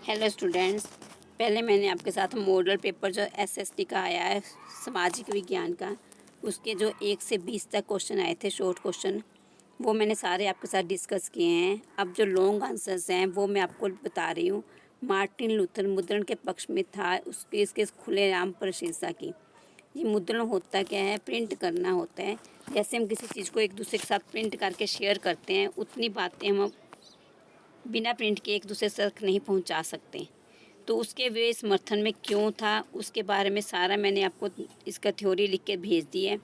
Hello students, पहले मैंने आपके साथ मॉडल पेपर जो एसएसटी का आया है सामाजिक विज्ञान का, उसके जो 1 से 20 तक क्वेश्चन आए थे शॉर्ट क्वेश्चन, वो मैंने सारे आपके साथ डिस्कस किए हैं। अब जो लॉन्ग आंसर्स हैं वो मैं आपको बता रही हूँ। मार्टिन लूथर मुद्रण के पक्ष में था, उसके इसके खुलेआम प्रशंसा की। ये मुद्रण होता क्या है? प्रिंट करना होता है। जैसे हम किसी चीज़ को एक दूसरे के साथ प्रिंट करके शेयर करते हैं, उतनी बातें हम बिना प्रिंट के एक दूसरे तक नहीं पहुंचा सकते। तो उसके वे समर्थन में क्यों था, उसके बारे में सारा मैंने आपको इसका थ्योरी लिख के भेज दी है।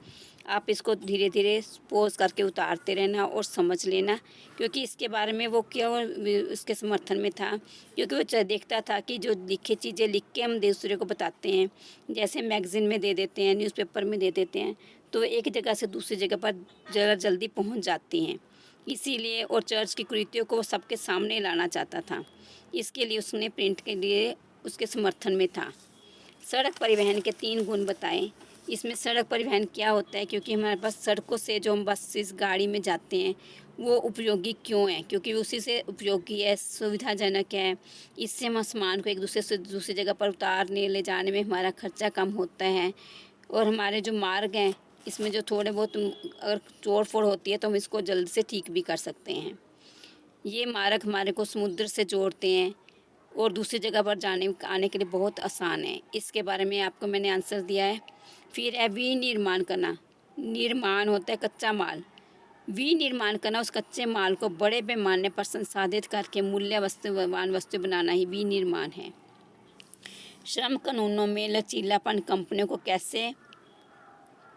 आप इसको धीरे धीरे पोज करके उतारते रहना और समझ लेना, क्योंकि इसके बारे में वो क्यों उसके समर्थन में था। क्योंकि वो देखता था कि जो लिखी चीज़ें लिख के हम दूसरे को बताते हैं, जैसे मैगज़ीन में दे देते हैं, न्यूज़पेपर में दे देते हैं, तो एक जगह से दूसरी जगह पर ज़रा जल्दी पहुँच जाती हैं। इसीलिए और चर्च की कुरीतियों को वो सबके सामने लाना चाहता था। इसके लिए उसने प्रिंट के लिए उसके समर्थन में था। सड़क परिवहन के 3 गुण बताएं। इसमें सड़क परिवहन क्या होता है? क्योंकि हमारे पास सड़कों से जो हम बसेस गाड़ी में जाते हैं वो उपयोगी क्यों है? क्योंकि उसी से उपयोगी है, सुविधाजनक है। इससे हम सामान को एक दूसरे से दूसरी जगह पर उतारने ले जाने में हमारा खर्चा कम होता है। और हमारे जो मार्ग हैं, इसमें जो थोड़े बहुत अगर तोड़ फोड़ होती है तो हम इसको जल्द से ठीक भी कर सकते हैं। ये मार्ग हमारे को समुद्र से जोड़ते हैं और दूसरी जगह पर जाने आने के लिए बहुत आसान है। इसके बारे में आपको मैंने आंसर दिया है। फिर है विनिर्माण करना। निर्माण होता है कच्चा माल, विनिर्माण करना उस कच्चे माल को बड़े पैमाने पर संसाधित करके मूल्य वस्तु बनाना ही विनिर्माण है। श्रम कानूनों में लचीलापन कंपनियों को कैसे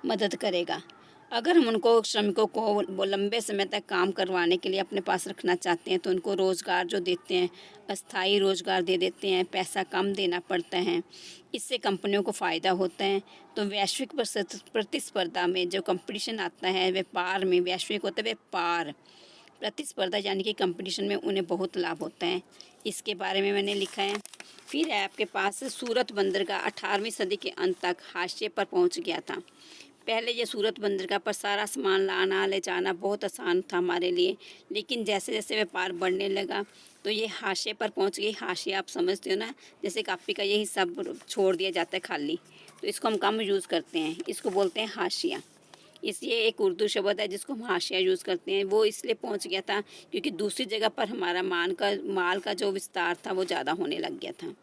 मदद करेगा? अगर हम उनको श्रमिकों को लंबे समय तक काम करवाने के लिए अपने पास रखना चाहते हैं तो उनको रोज़गार जो देते हैं, अस्थायी रोज़गार दे देते हैं, पैसा कम देना पड़ता है, इससे कंपनियों को फ़ायदा होता है। तो वैश्विक प्रतिस्पर्धा में जो कंपटीशन आता है, व्यापार में वैश्विक होता है व्यापार प्रतिस्पर्धा यानी कि कंपटीशन में उन्हें बहुत लाभ होता है। इसके बारे में मैंने लिखा है। फिर है आपके पास सूरत बंदरगाह 18वीं सदी के अंत तक हाशिए पर पहुंच गया था। पहले ये सूरत बंदरगाह पर सारा सामान लाना ले जाना बहुत आसान था हमारे लिए, लेकिन जैसे जैसे व्यापार बढ़ने लगा तो ये हाशिए पर पहुंच गई। हाशिया आप समझते हो ना, जैसे कापी का ये हिस्सा छोड़ दिया जाता है खाली, तो इसको हम कम यूज़ करते हैं, इसको बोलते हैं हाशिया। इसलिए एक उर्दू शब्द है जिसको हम हाशिया यूज़ करते हैं। वो इसलिए पहुंच गया था क्योंकि दूसरी जगह पर हमारा माल का जो विस्तार था वो ज़्यादा होने लग गया था।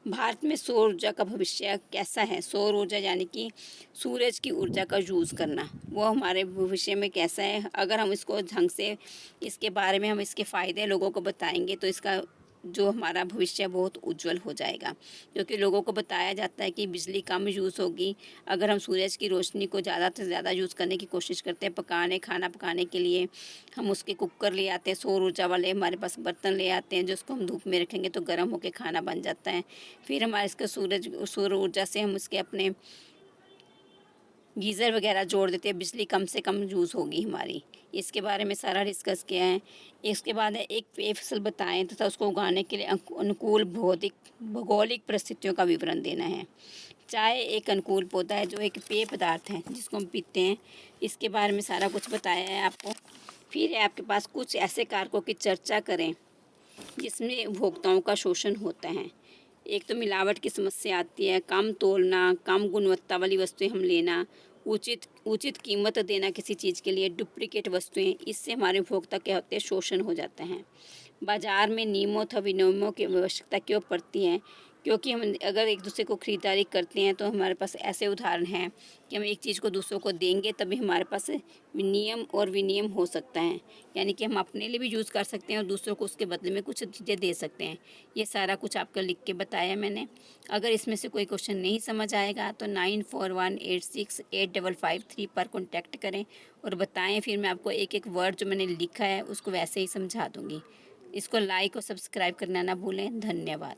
भारत में सौर ऊर्जा का भविष्य कैसा है? सौर ऊर्जा यानी कि सूरज की ऊर्जा का यूज़ करना, वो हमारे भविष्य में कैसा है? अगर हम इसको ढंग से इसके बारे में हम इसके फ़ायदे लोगों को बताएंगे तो इसका जो हमारा भविष्य बहुत उज्जवल हो जाएगा। क्योंकि लोगों को बताया जाता है कि बिजली कम यूज़ होगी अगर हम सूरज की रोशनी को ज़्यादा से ज़्यादा यूज़ करने की कोशिश करते हैं। खाना पकाने के लिए हम उसके कुकर ले आते हैं, सौर ऊर्जा वाले हमारे पास बर्तन ले आते हैं, जिसको हम धूप में रखेंगे तो गर्म होकर खाना बन जाता है। फिर हमारे इसके सौर ऊर्जा से हम उसके अपने गीज़र वगैरह जोड़ देते हैं, बिजली कम से कम यूज़ होगी हमारी। इसके बारे में सारा डिस्कस किया है। इसके बाद है एक पेय फसल बताएं तथा उसको उगाने के लिए अनुकूल भौगोलिक परिस्थितियों का विवरण देना है। चाय एक अनुकूल पौधा है जो एक पेय पदार्थ है जिसको हम पीते हैं। इसके बारे में सारा कुछ बताया है आपको। फिर है आपके पास कुछ ऐसे कारकों की चर्चा करें जिसमें उपभोक्ताओं का शोषण होता है। एक तो मिलावट की समस्या आती है, कम तोलना, कम गुणवत्ता वाली वस्तुएं हम लेना, उचित कीमत देना किसी चीज़ के लिए, डुप्लीकेट वस्तुएं, इससे हमारे उपभोक्ता क्या होते हैं? शोषण हो जाता है। बाजार में नियमों तथा विनियमों की आवश्यकता क्यों पड़ती है? क्योंकि हम अगर एक दूसरे को खरीदारी करते हैं तो हमारे पास ऐसे उदाहरण हैं कि हम एक चीज़ को दूसरों को देंगे तभी हमारे पास नियम और विनियम हो सकता है, यानी कि हम अपने लिए भी यूज़ कर सकते हैं और दूसरों को उसके बदले में कुछ चीज़ें दे सकते हैं। ये सारा कुछ आपका लिख के बताया मैंने। अगर इसमें से कोई क्वेश्चन नहीं समझ आएगा तो 9418685553 पर कॉन्टैक्ट करें और बताएं। फिर मैं आपको एक एक वर्ड जो मैंने लिखा है उसको वैसे ही समझा दूँगी। इसको लाइक और सब्सक्राइब करना ना भूलें। धन्यवाद।